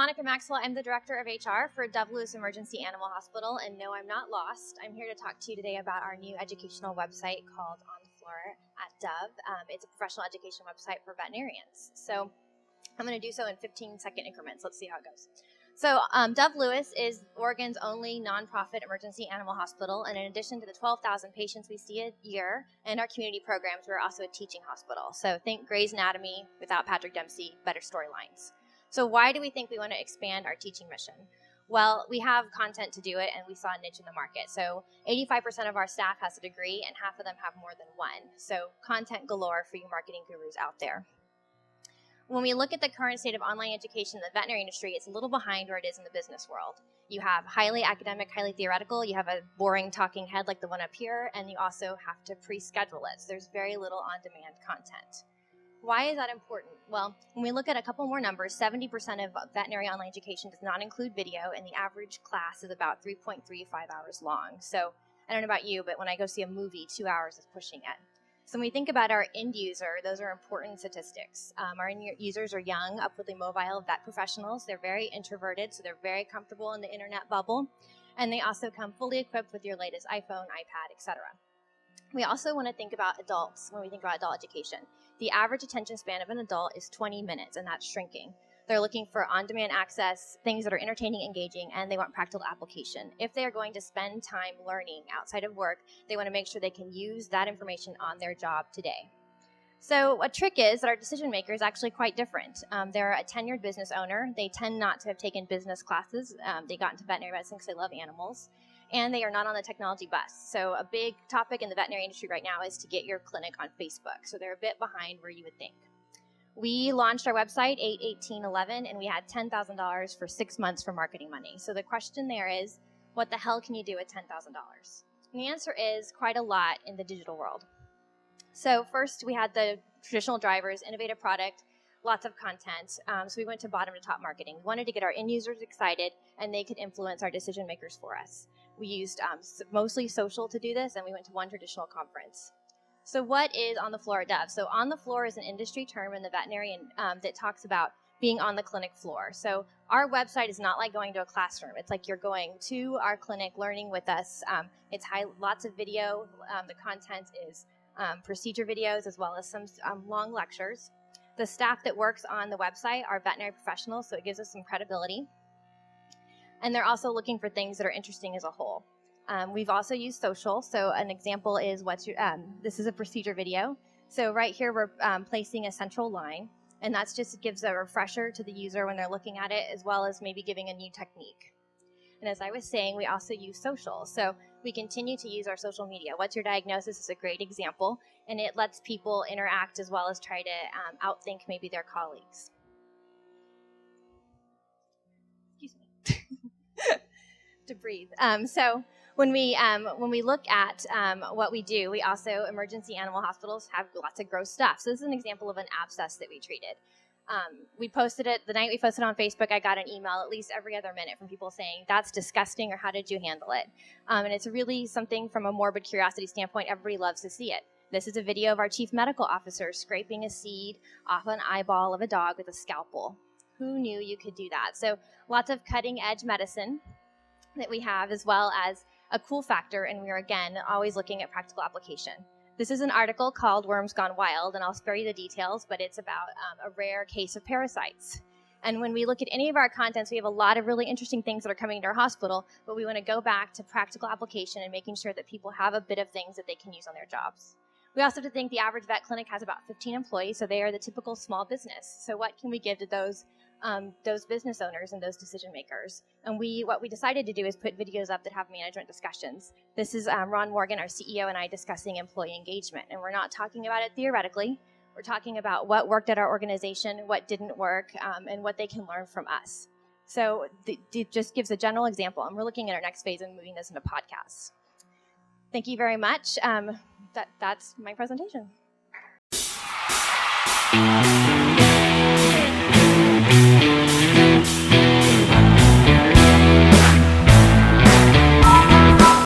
Monica Maxwell. I'm the Director of HR for Dove Lewis Emergency Animal Hospital, and no, I'm not lost. I'm here to talk to you today about our new educational website called On the Floor at Dove. It's a professional education website for veterinarians. So I'm going to do so in 15-second increments. Let's see how it goes. So Dove Lewis is Oregon's only nonprofit emergency animal hospital, and in addition to the 12,000 patients we see a year and our community programs, we're also a teaching hospital. So think Grey's Anatomy without Patrick Dempsey, better storylines. So why do we think we want to expand our teaching mission? Well, we have content to do it, and we saw a niche in the market. So 85% of our staff has a degree, and half of them have more than one. So content galore for you marketing gurus out there. When we look at the current state of online education in the veterinary industry, it's a little behind where it is in the business world. You have highly academic, highly theoretical, you have a boring talking head like the one up here, and you also have to pre-schedule it. So there's very little on-demand content. Why is that important? Well, when we look at a couple more numbers, 70% of veterinary online education does not include video, and the average class is about 3.35 hours long. So I don't know about you, but when I go see a movie, 2 hours is pushing it. So when we think about our end user, those are important statistics. Our end users are young, upwardly mobile vet professionals. They're very introverted, so they're very comfortable in the internet bubble. And they also come fully equipped with your latest iPhone, iPad, etc. We also want to think about adults when we think about adult education. The average attention span of an adult is 20 minutes, and that's shrinking. They're looking for on-demand access, things that are entertaining, engaging, and they want practical application. If they are going to spend time learning outside of work, they want to make sure they can use that information on their job today. So a trick is that our decision maker is actually quite different. They're a tenured business owner. They tend not to have taken business classes. They got into veterinary medicine because they love animals. And they are not on the technology bus. So a big topic in the veterinary industry right now is to get your clinic on Facebook. So they're a bit behind where you would think. We launched our website 8/18/11, and we had $10,000 for 6 months for marketing money. So the question there is, what the hell can you do with $10,000? And the answer is quite a lot in the digital world. So first, we had the traditional drivers, innovative product, lots of content. So we went to bottom to top marketing. We wanted to get our end users excited, and they could influence our decision makers for us. We used mostly social to do this, and we went to one traditional conference. So what is On the Floor at Dove? So On the Floor is an industry term in the veterinary that talks about being on the clinic floor. So our website is not like going to a classroom. It's like you're going to our clinic, learning with us. It's lots of video. The content is procedure videos as well as some long lectures. The staff that works on the website are veterinary professionals, so it gives us some credibility. And they're also looking for things that are interesting as a whole. We've also used social. So an example is this is a procedure video. So right here, we're placing a central line, and that's just gives a refresher to the user when they're looking at it, as well as maybe giving a new technique. And as I was saying, we also use social. So we continue to use our social media. What's Your Diagnosis is a great example, and it lets people interact as well as try to outthink maybe their colleagues. Excuse me. To breathe. So when we look at what we do, we also, emergency animal hospitals have lots of gross stuff. So this is an example of an abscess that we treated. We posted it, the night we posted on Facebook, I got an email at least every other minute from people saying, that's disgusting, or how did you handle it? And it's really something from a morbid curiosity standpoint, everybody loves to see it. This is a video of our chief medical officer scraping a seed off an eyeball of a dog with a scalpel. Who knew you could do that? So lots of cutting edge medicine that we have, as well as a cool factor, and we're again always looking at practical application. This is an article called Worms Gone Wild, and I'll spare you the details, but it's about a rare case of parasites. And when we look at any of our contents, we have a lot of really interesting things that are coming to our hospital, but we want to go back to practical application and making sure that people have a bit of things that they can use on their jobs. We also have to think the average vet clinic has about 15 employees, so they are the typical small business. So what can we give to those business owners and those decision makers? And what we decided to do is put videos up that have management discussions. This is Ron Morgan, our CEO, and I discussing employee engagement. And we're not talking about it theoretically. We're talking about what worked at our organization, what didn't work, and what they can learn from us. So it just gives a general example. And we're looking at our next phase and moving this into podcasts. Thank you very much. That's my presentation.